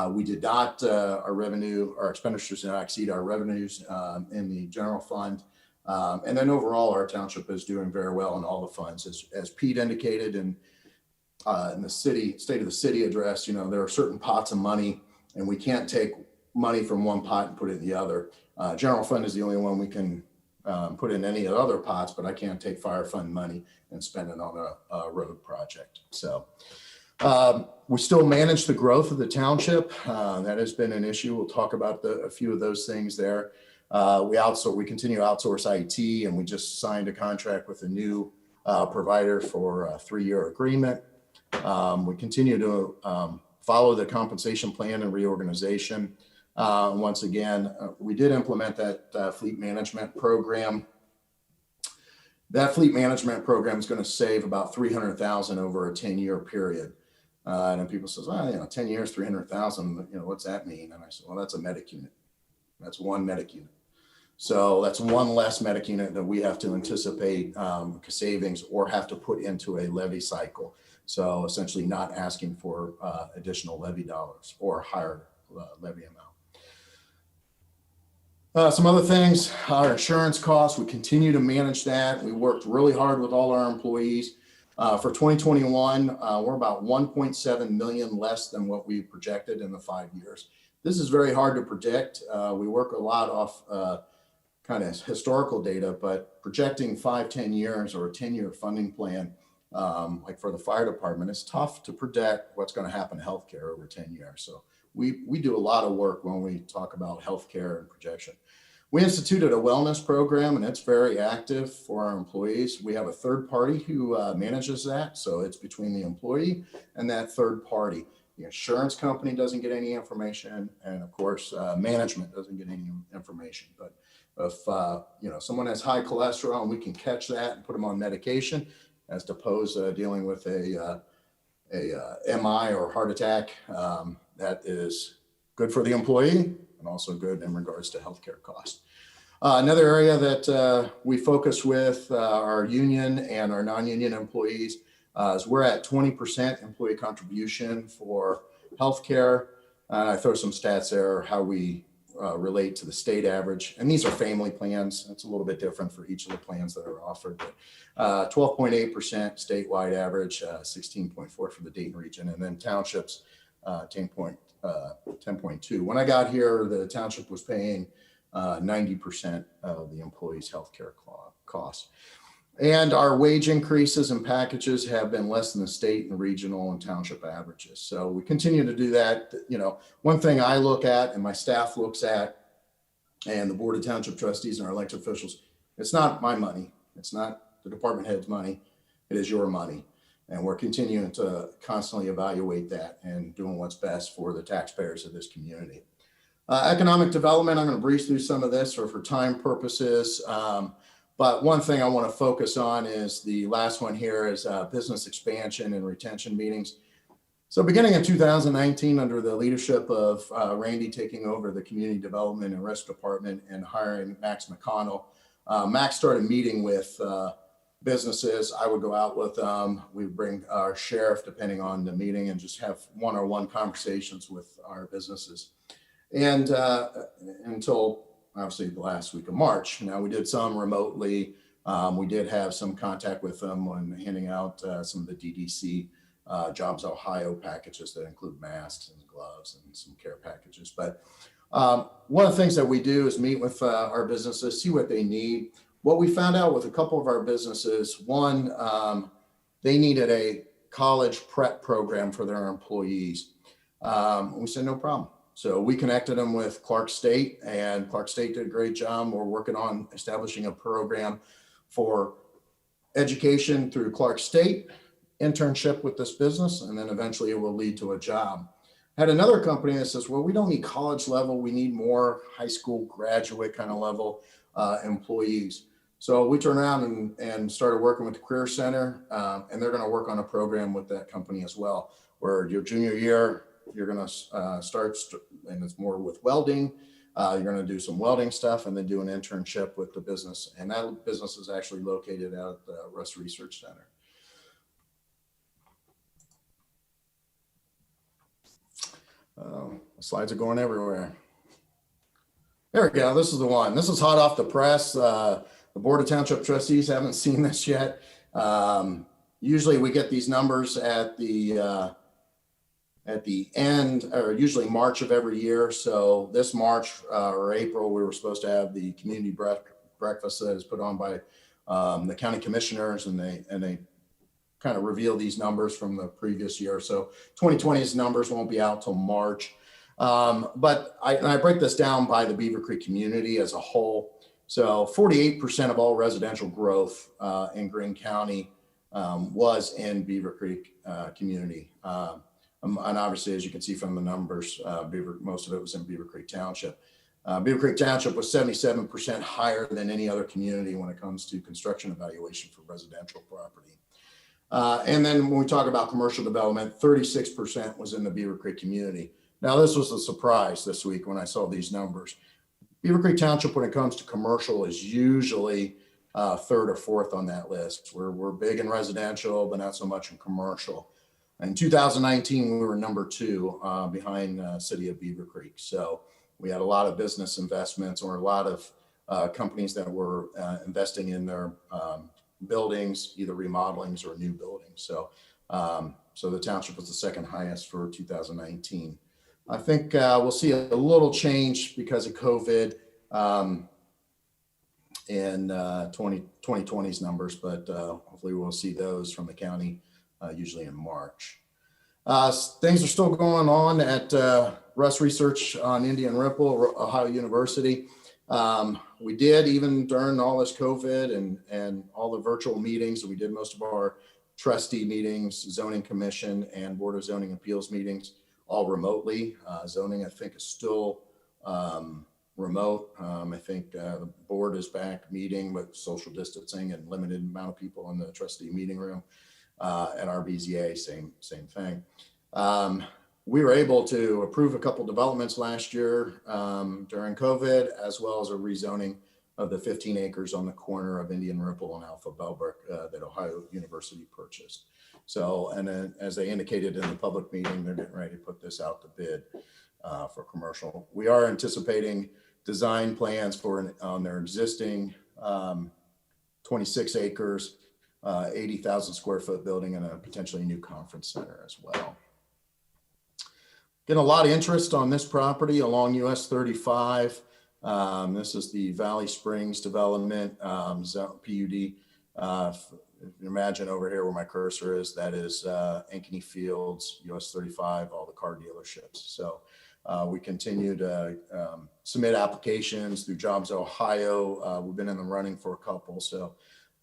Speaker 3: we did not, our expenditures did not exceed our revenues in the general fund. And then overall, our township is doing very well in all the funds. As Pete indicated in the state of the city address, there are certain pots of money, and we can't take money from one pot and put it in the other. General fund is the only one we can put in any other pots, but I can't take fire fund money and spend it on a road project. So we still manage the growth of the township. That has been an issue. We'll talk about a few of those things there. We continue to outsource IT, and we just signed a contract with a new provider for a 3-year agreement. We continue to follow the compensation plan and reorganization. Once again, we did implement that fleet management program. That fleet management program is going to save about $300,000 over a 10-year period. And then people says, 10 years, $300,000, what's that mean? And I said, well, that's a medic unit. That's one medic unit. So that's one less medic unit that we have to anticipate savings or have to put into a levy cycle. So essentially not asking for additional levy dollars or higher levy amount. Some other things, our insurance costs, we continue to manage that. We worked really hard with all our employees. For 2021, we're about 1.7 million less than what we projected in the 5 years. This is very hard to predict. We work a lot off kind of historical data, but projecting 5-10 years or a 10-year funding plan like for the fire department, it's tough to predict what's going to happen to healthcare over 10 years. So we do a lot of work when we talk about healthcare and projection. We instituted a wellness program, and it's very active for our employees. We have a third party who manages that. So it's between the employee and that third party. The insurance company doesn't get any information. And of course, management doesn't get any information. But if someone has high cholesterol and we can catch that and put them on medication, as opposed to dealing with a MI or heart attack, that is good for the employee and also good in regards to healthcare costs. Another area that we focus with our union and our non-union employees is we're at 20% employee contribution for healthcare. I throw some stats there, how we relate to the state average. And these are family plans. It's a little bit different for each of the plans that are offered. But 12.8% statewide average, 16.4 for the Dayton region, and then townships 10.2. When I got here, the township was paying 90% of the employees' healthcare costs. And our wage increases and packages have been less than the state and regional and township averages. So we continue to do that. One thing I look at and my staff looks at, and the board of township trustees and our elected officials, it's not my money. It's not the department head's money. It is your money. And we're continuing to constantly evaluate that and doing what's best for the taxpayers of this community. Economic development, I'm going to breeze through some of this for time purposes. But one thing I want to focus on is the last one here is business expansion and retention meetings. So beginning in 2019, under the leadership of Randy taking over the community development and risk department and hiring Max McConnell, Max started meeting with businesses. I would go out with them. We bring our sheriff, depending on the meeting, and just have one-on-one conversations with our businesses. And until obviously the last week of March. Now we did some remotely. We did have some contact with them when handing out some of the DDC Jobs Ohio packages that include masks and gloves and some care packages. But one of the things that we do is meet with our businesses, see what they need. What we found out with a couple of our businesses, one, they needed a college prep program for their employees. We said, no problem. So we connected them with Clark State, and Clark State did a great job. We're working on establishing a program for education through Clark State, internship with this business, and then eventually it will lead to a job. Had another company that says, well, we don't need college level. We need more high school graduate kind of level employees. So we turned around and started working with the Career Center, and they're going to work on a program with that company as well, where your junior year, you're going to start, and it's more with welding. You're going to do some welding stuff and then do an internship with the business. And that business is actually located out at the Russ Research Center. Slides are going everywhere. There we go. This is the one. This is hot off the press. The Board of Township Trustees haven't seen this yet. Usually we get these numbers at the end, or usually March of every year. So this March or April, we were supposed to have the community breakfast that is put on by the county commissioners, and they kind of reveal these numbers from the previous year. So 2020's numbers won't be out till March. But I break this down by the Beavercreek community as a whole. So 48% of all residential growth in Greene County was in Beavercreek community. And obviously, as you can see from the numbers, most of it was in Beavercreek Township. Beavercreek Township was 77% higher than any other community when it comes to construction evaluation for residential property. And then when we talk about commercial development, 36% was in the Beavercreek community. Now, this was a surprise this week when I saw these numbers. Beavercreek Township, when it comes to commercial, is usually third or fourth on that list. We're big in residential, but not so much in commercial. In 2019, we were number 2 behind the city of Beavercreek. So we had a lot of business investments, or a lot of companies that were investing in their buildings, either remodelings or new buildings. So the township was the second highest for 2019. I think we'll see a little change because of COVID. in 2020's numbers, but hopefully we'll see those from the county usually in March. Things are still going on at Russ Research on Indian Ripple, Ohio University. We did, even during all this COVID and all the virtual meetings, we did most of our trustee meetings, zoning commission, and board of zoning appeals meetings all remotely. Zoning, I think, is still remote. I think the board is back meeting with social distancing and limited amount of people in the trustee meeting room. And our BZA, same thing. We were able to approve a couple developments last year during COVID, as well as a rezoning of the 15 acres on the corner of Indian Ripple and Alpha Bellbrook that Ohio University purchased. So, and then as they indicated in the public meeting, they're getting ready to put this out to bid for commercial. We are anticipating design plans for on their existing 26 acres, 80,000 square foot building and a potentially new conference center as well. Getting a lot of interest on this property along US 35. This is the Valley Springs development, PUD. If you imagine over here where my cursor is, that is Ankeny Fields, US 35, all the car dealerships. So we continue to submit applications through Jobs Ohio. We've been in the running for a couple, so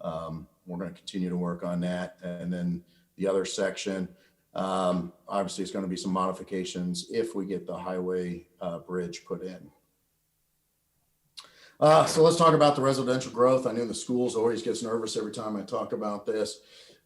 Speaker 3: we're going to continue to work on that. And then the other section, obviously it's going to be some modifications if we get the highway bridge put in. So let's talk about the residential growth. I know the schools always gets nervous every time I talk about this.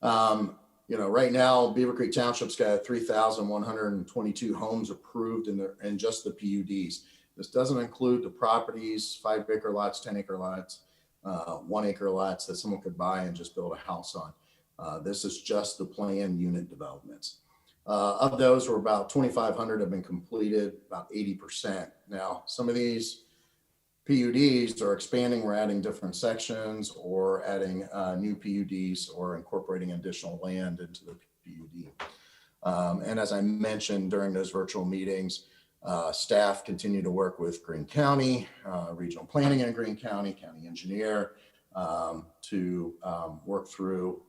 Speaker 3: You know, right now, Beavercreek Township's got 3,122 homes approved in just the PUDs. This doesn't include the properties, 5-acre lots, 10-acre lots, 1-acre lots that someone could buy and just build a house on. This is just the planned unit developments. Of those, were about 2,500 have been completed, about 80%. Now, some of these PUDs are expanding. We're adding different sections or adding new PUDs or incorporating additional land into the PUD. And as I mentioned during those virtual meetings, staff continue to work with Greene County, regional planning in Greene County, county engineer, to work through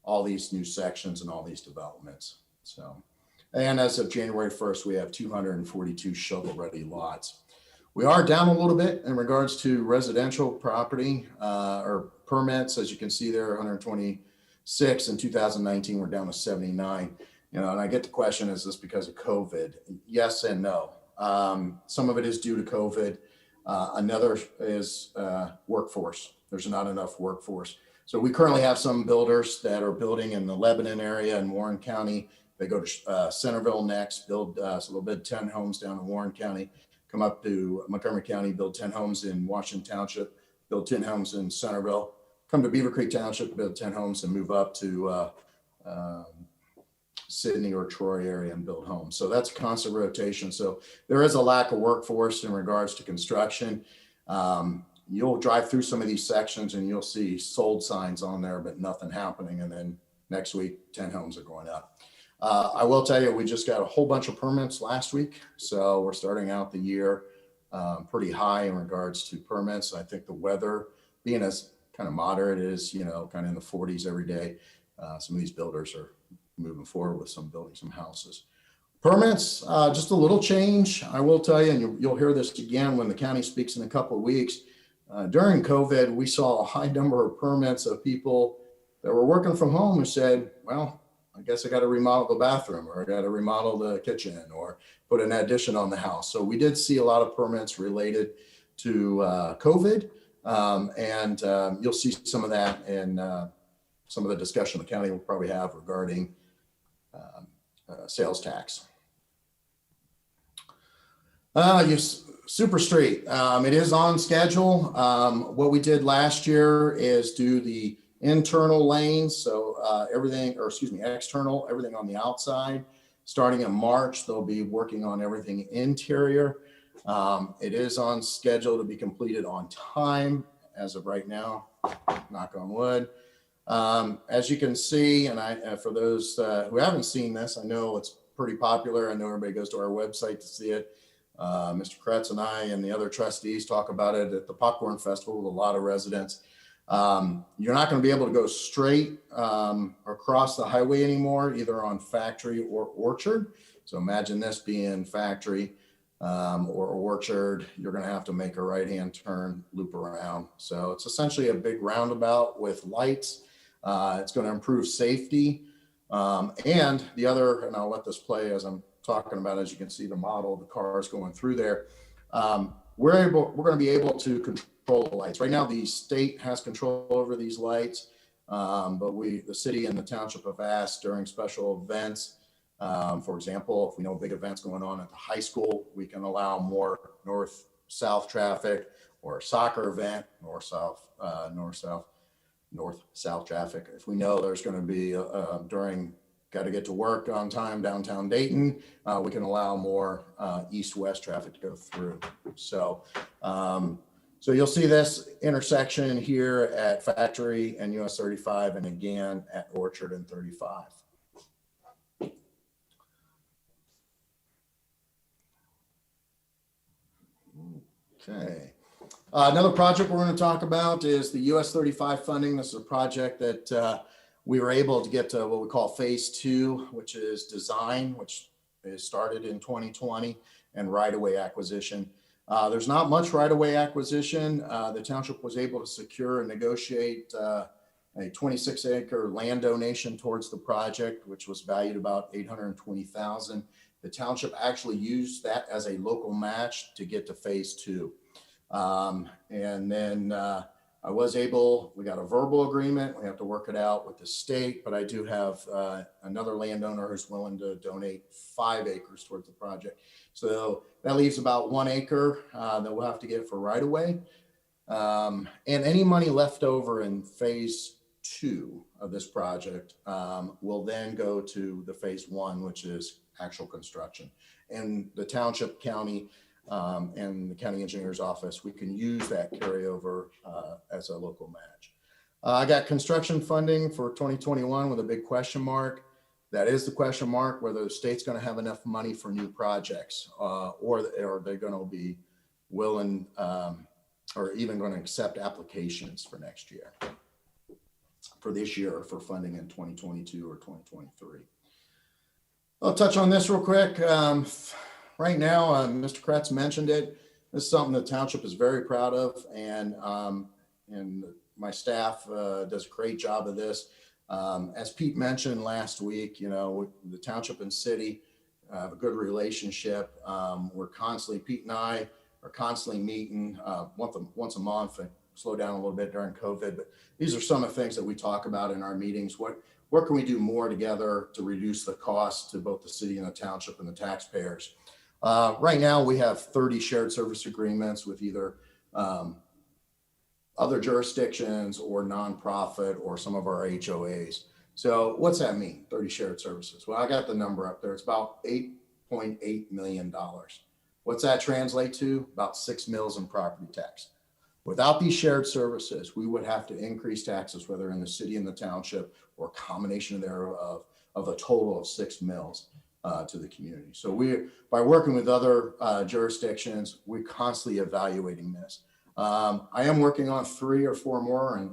Speaker 3: all these new sections and all these developments. So, and as of January 1st, we have 242 shovel-ready lots. We are down a little bit in regards to residential property or permits. As you can see there, 126 in 2019, we're down to 79. You know, and I get the question, is this because of COVID? Yes and no. Some of it is due to COVID. Another is workforce. There's not enough workforce. So we currently have some builders that are building in the Lebanon area in Warren County. They go to Centerville next, build a little bit 10 homes down in Warren County, come up to Montgomery County, build 10 homes in Washington Township, build 10 homes in Centerville, come to Beavercreek Township, build 10 homes and move up to Sydney or Troy area and build homes. So that's a constant rotation. So there is a lack of workforce in regards to construction. You'll drive through some of these sections and you'll see sold signs on there, but nothing happening. And then next week, 10 homes are going up. I will tell you, we just got a whole bunch of permits last week. So we're starting out the year pretty high in regards to permits. I think the weather being as kind of moderate is, you know, kind of in the 40s every day. Some of these builders are moving forward with building some houses. Permits, just a little change. I will tell you, and you'll hear this again when the county speaks in a couple of weeks. During COVID, we saw a high number of permits of people that were working from home who said, well, I guess I got to remodel the bathroom, or I got to remodel the kitchen, or put an addition on the house. So we did see a lot of permits related to COVID, and you'll see some of that in some of the discussion the county will probably have regarding sales tax. Super Street, it is on schedule. What we did last year is do the internal lanes, so external, everything on the outside. Starting in March, they'll be working on everything interior. It is on schedule to be completed on time as of right now, knock on wood. As you can see, and for those who haven't seen this, I know it's pretty popular. I know everybody goes to our website to see it. Mr. Kretz and I and the other trustees talk about it at the Popcorn Festival with a lot of residents. You're not going to be able to go straight across the highway anymore, either on Factory or Orchard. So imagine this being Factory or Orchard. You're going to have to make a right-hand turn, loop around. So it's essentially a big roundabout with lights. It's going to improve safety. And the other, and I'll let this play as I'm talking about, as you can see the model of the cars going through there. We're going to be able to control the lights. Right now, the state has control over these lights, but the city and the township have asked during special events. For example, if we know big events going on at the high school, we can allow more north-south traffic, or a soccer event, north-south traffic. If we know there's going to be got to get to work on time downtown Dayton, we can allow more east-west traffic to go through. So, so you'll see this intersection here at Factory and US 35, and again at Orchard and 35. Okay. Another project we're going to talk about is the US 35 funding. This is a project that we were able to get to what we call phase 2, which is design, which is started in 2020, and right-of-way acquisition. There's not much right-of-way acquisition. The township was able to secure and negotiate a 26-acre land donation towards the project, which was valued about $820,000. The township actually used that as a local match to get to phase 2. And then we got a verbal agreement. We have to work it out with the state, but I do have another landowner who's willing to donate 5 acres towards the project. So that leaves about 1 acre that we'll have to get for right of way. And any money left over in phase 2 of this project will then go to the phase 1, which is actual construction. And the township, county, and the county engineer's office, we can use that carryover as a local match. I got construction funding for 2021 with a big question mark. That is the question mark, whether the state's going to have enough money for new projects, or they're going to be willing or even going to accept applications for next year, for this year, or for funding in 2022 or 2023. I'll touch on this real quick. Right now, Mr. Kretz mentioned it. This is something the township is very proud of, and my staff does a great job of this. As Pete mentioned last week, the township and city have a good relationship. We're constantly, Pete and I are constantly meeting once a month. And slow down a little bit during COVID, but these are some of the things that we talk about in our meetings. What can we do more together to reduce the cost to both the city and the township and the taxpayers? Right now, we have 30 shared service agreements with either other jurisdictions or nonprofit or some of our HOAs. So what's that mean, 30 shared services? Well, I got the number up there. It's about $8.8 million. What's that translate to? About 6 mills in property tax. Without these shared services, we would have to increase taxes, whether in the city and the township or a combination thereof, of a total of 6 mills to the community. So by working with other jurisdictions, we're constantly evaluating this. I am working on 3 or 4 more,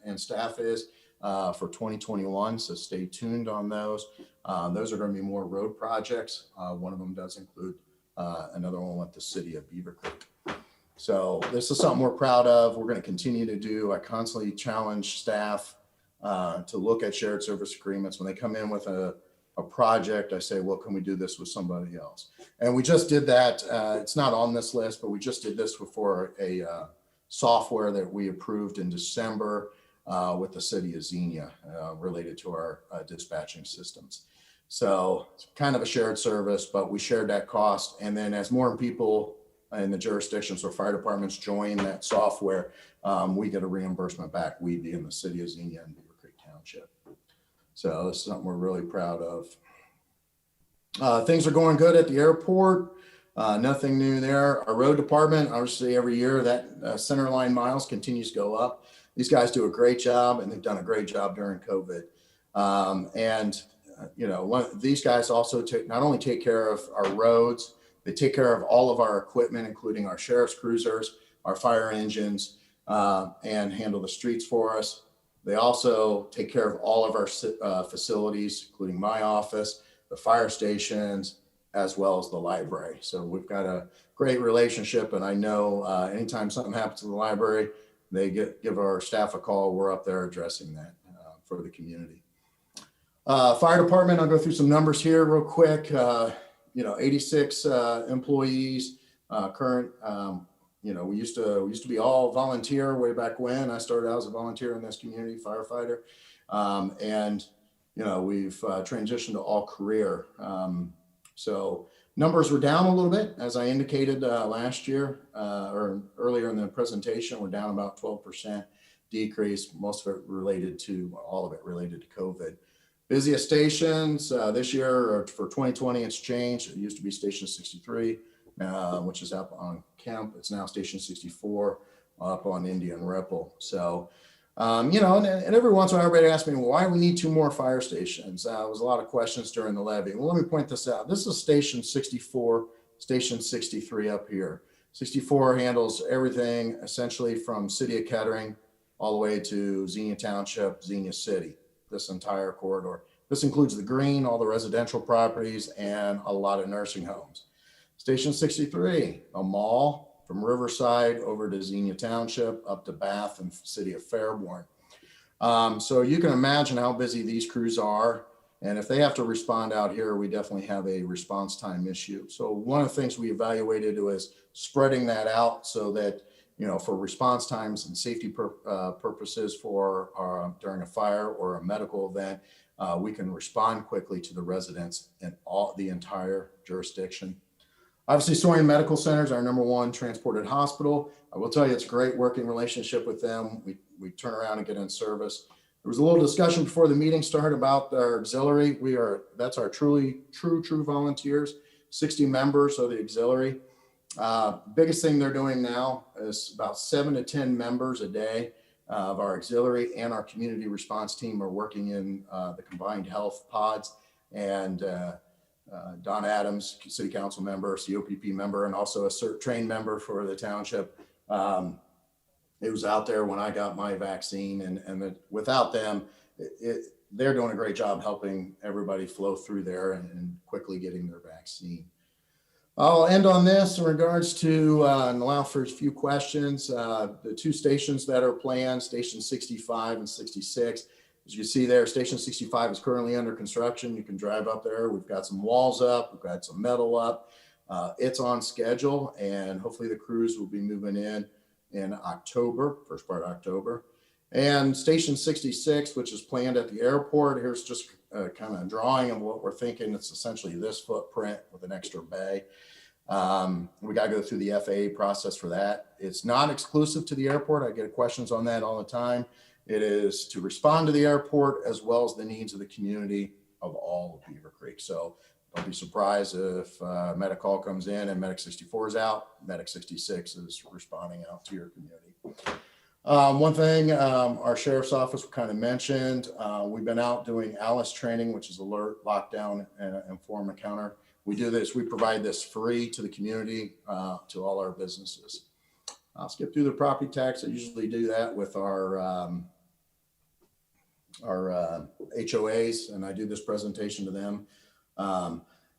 Speaker 3: and staff is for 2021. So stay tuned on those. Those are going to be more road projects. One of them does include another one with the city of Beavercreek. So this is something we're proud of. We're going to continue to do. I constantly challenge staff to look at shared service agreements. When they come in with a project, I say, well, can we do this with somebody else? And we just did that. It's not on this list, but we just did this for a software that we approved in December with the city of Xenia related to our dispatching systems. So it's kind of a shared service, but we shared that cost. And then as more people in the jurisdictions or fire departments join that software, we get a reimbursement back, we being the city of Xenia and Beavercreek Township. So this is something we're really proud of. Things are going good at the airport. Nothing new there. Our road department, obviously every year that center line miles continues to go up. These guys do a great job, and they've done a great job during COVID. These guys also not only take care of our roads, They take care of all of our equipment, including our sheriff's cruisers, our fire engines, and handle the streets for us. They also take care of all of our facilities, including my office, the fire stations, as well as the library. So we've got a great relationship, and I know anytime something happens to the library, they give our staff a call. We're up there addressing that for the community. Fire department, I'll go through some numbers here real quick. 86 employees, current. We used to be all volunteer way back when. I started out as a volunteer in this community, firefighter. We've transitioned to all career. So numbers were down a little bit, as I indicated last year or earlier in the presentation. We're down about 12% decrease, most of it related to, all of it related to COVID. Busiest stations this year, for 2020, it's changed. It used to be Station 63, which is up on Kemp. It's now Station 64 up on Indian Ripple. So, and every once in a while, everybody asks me, well, why do we need 2 more fire stations? There was a lot of questions during the levy. Well, let me point this out. This is Station 64, Station 63 up here. 64 handles everything essentially from City of Kettering all the way to Xenia Township, Xenia City, this entire corridor. This includes the green, all the residential properties, and a lot of nursing homes. Station 63, a mall from Riverside over to Xenia Township, up to Bath and City of Fairborn. So you can imagine how busy these crews are. And if they have to respond out here, we definitely have a response time issue. So one of the things we evaluated was spreading that out so that, for response times and safety purposes for during a fire or a medical event, we can respond quickly to the residents in the entire jurisdiction. Obviously, Soaring Medical Center is our #1 transported hospital. I will tell you, it's a great working relationship with them. We turn around and get in service. There was a little discussion before the meeting started about our auxiliary. That's our true volunteers, 60 members of the auxiliary. Biggest thing they're doing now is about 7 to 10 members a day of our auxiliary and our community response team are working in the combined health pods. And Don Adams, City Council member, COPP member, and also a CERT trained member for the township. It was out there when I got my vaccine, and without them, they're doing a great job helping everybody flow through there and quickly getting their vaccine. I'll end on this in regards to and allow for a few questions. The 2 stations that are planned, Station 65 and 66. As you see there, Station 65 is currently under construction. You can drive up there. We've got some walls up. We've got some metal up. It's on schedule, and hopefully the crews will be moving in October, first part of October. And Station 66, which is planned at the airport. Here's just kind of a drawing of what we're thinking. It's essentially this footprint with an extra bay. We got to go through the FAA process for that. It's not exclusive to the airport. I get questions on that all the time. It is to respond to the airport as well as the needs of the community of all of Beavercreek. So don't be surprised if Medic Call comes in and Medic 64 is out, Medic 66 is responding out to your community. One thing our sheriff's office kind of mentioned, we've been out doing ALICE training, which is alert, lockdown, and inform encounter. We do this, we provide this free to the community, to all our businesses. I'll skip through the property tax. I usually do that with our HOAs, and I do this presentation to them.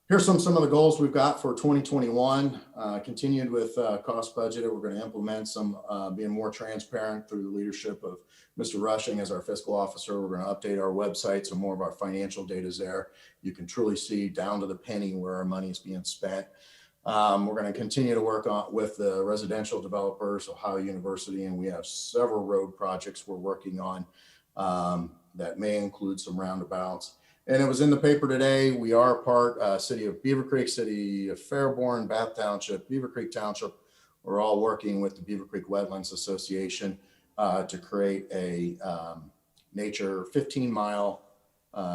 Speaker 3: Here's some of the goals we've got for 2021. Continued with cost budget. We're going to implement some being more transparent through the leadership of Mr. Rushing as our fiscal officer. We're going to update our website so more of our financial data is there. You can truly see down to the penny where our money is being spent. We're going to continue to work on with the residential developers, Ohio University, and we have several road projects we're working on that may include some roundabouts. And it was in the paper today. We are part City of Beavercreek, City of Fairborn, Bath Township, Beavercreek Township. We're all working with the Beavercreek Wetlands Association to create a 15-mile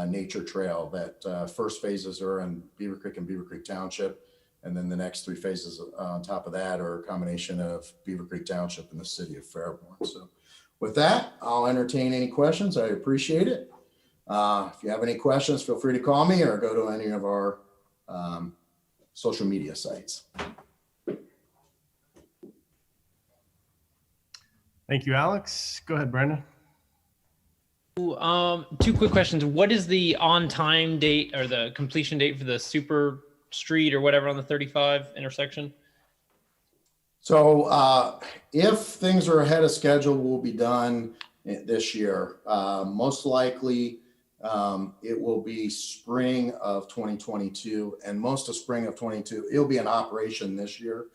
Speaker 3: nature trail that first phases are in Beavercreek and Beavercreek Township. And then the next 3 phases on top of that are a combination of Beavercreek Township and the City of Fairborn. So with that, I'll entertain any questions. I appreciate it. If you have any questions, feel free to call me or go to any of our social media sites.
Speaker 1: Thank you, Alex. Go ahead, Brandon.
Speaker 9: Two quick questions. What is the on-time date or the completion date for the super street or whatever on the 35 intersection?
Speaker 3: So if things are ahead of schedule, we'll be done this year. Most likely it will be spring of 2022, and most of spring of 22, it'll be in operation this year.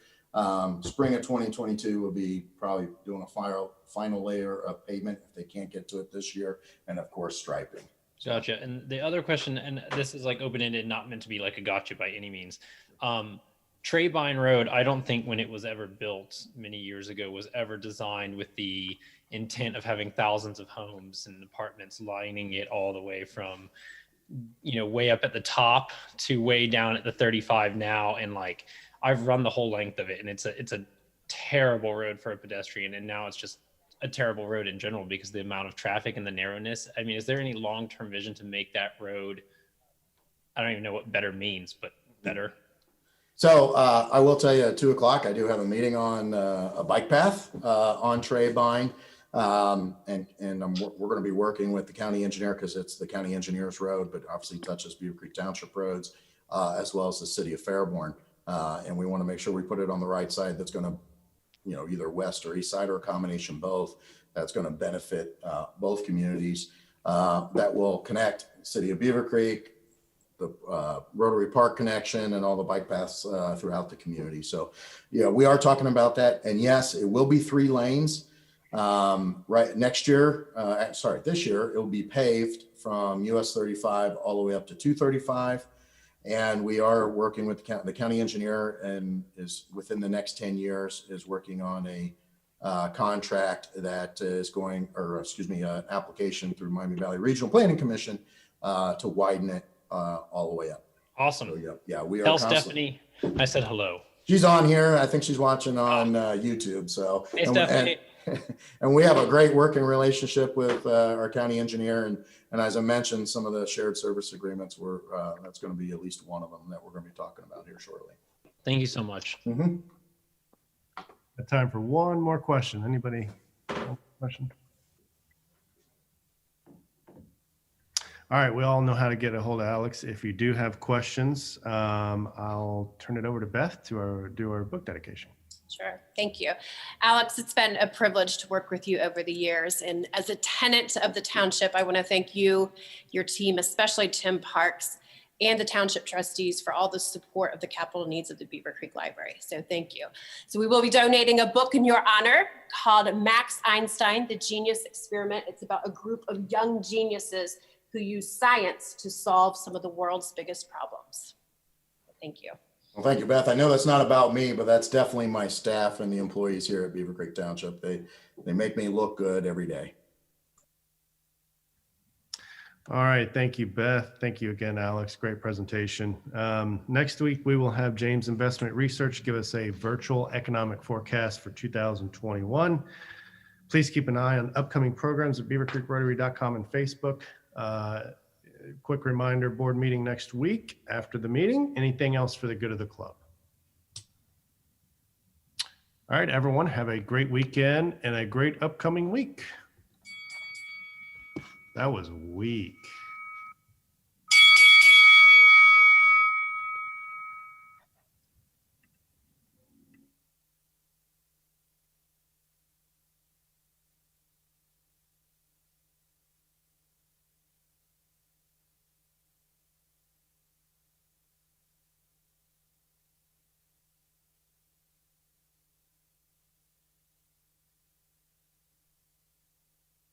Speaker 3: Spring of 2022 will be probably doing a final layer of pavement if they can't get to it this year, and of course striping.
Speaker 9: Gotcha. And the other question, and this is like open-ended, not meant to be like a gotcha by any means. Treybine Road, I don't think when it was ever built many years ago was ever designed with the intent of having thousands of homes and apartments lining it all the way from, you know, way up at the top to way down at the 35 now. And like, I've run the whole length of it, and it's a terrible road for a pedestrian. And now it's just a terrible road in general because of the amount of traffic and the narrowness. I mean, is there any long-term vision to make that road, I don't even know what better means, but better?
Speaker 3: So I will tell you at 2:00, I do have a meeting on a bike path on Treybine. And we're going to be working with the county engineer because it's the county engineer's road, but obviously touches Beavercreek Township roads, as well as the city of Fairborn. And we want to make sure we put it on the right side that's going to, you know, either west or east side or a combination both, that's going to benefit both communities, that will connect city of Beavercreek, the Rotary Park connection, and all the bike paths throughout the community. So, yeah, we are talking about that. And yes, it will be 3 lanes. Right next year, this year, it will be paved from US 35 all the way up to 235. And we are working with the county engineer, and is within the next 10 years is working on a contract that is going, or excuse me, an application through Miami Valley Regional Planning Commission to widen it all the way up.
Speaker 9: Awesome.
Speaker 3: So, yeah, we are.
Speaker 9: Tell Stephanie I said hello.
Speaker 3: She's on here. I think she's watching on YouTube. So,
Speaker 9: hey, Stephanie.
Speaker 3: And we have a great working relationship with our county engineer, and as I mentioned, some of the shared service agreements were that's going to be at least one of them that we're going to be talking about here shortly.
Speaker 9: Thank you so much.
Speaker 3: Mm-hmm.
Speaker 1: Time for one more question. Anybody? Question? All right, we all know how to get a hold of Alex. If you do have questions, I'll turn it over to Beth to do our book dedication.
Speaker 11: Sure. Thank you. Alex, it's been a privilege to work with you over the years. And as a tenant of the township, I want to thank you, your team, especially Tim Parks, and the township trustees for all the support of the capital needs of the Beavercreek Library. So thank you. So we will be donating a book in your honor called Max Einstein, The Genius Experiment. It's about a group of young geniuses who use science to solve some of the world's biggest problems. Thank you.
Speaker 3: Well, thank you, Beth. I know that's not about me, but that's definitely my staff and the employees here at Beavercreek Township. They make me look good every day.
Speaker 1: All right. Thank you, Beth. Thank you again, Alex. Great presentation. Next week, we will have James Investment Research give us a virtual economic forecast for 2021. Please keep an eye on upcoming programs at beavercreekrotary.com and Facebook. Quick reminder, board meeting next week. After the meeting, anything else for the good of the club? All right, everyone, have a great weekend and a great upcoming week. That was weak.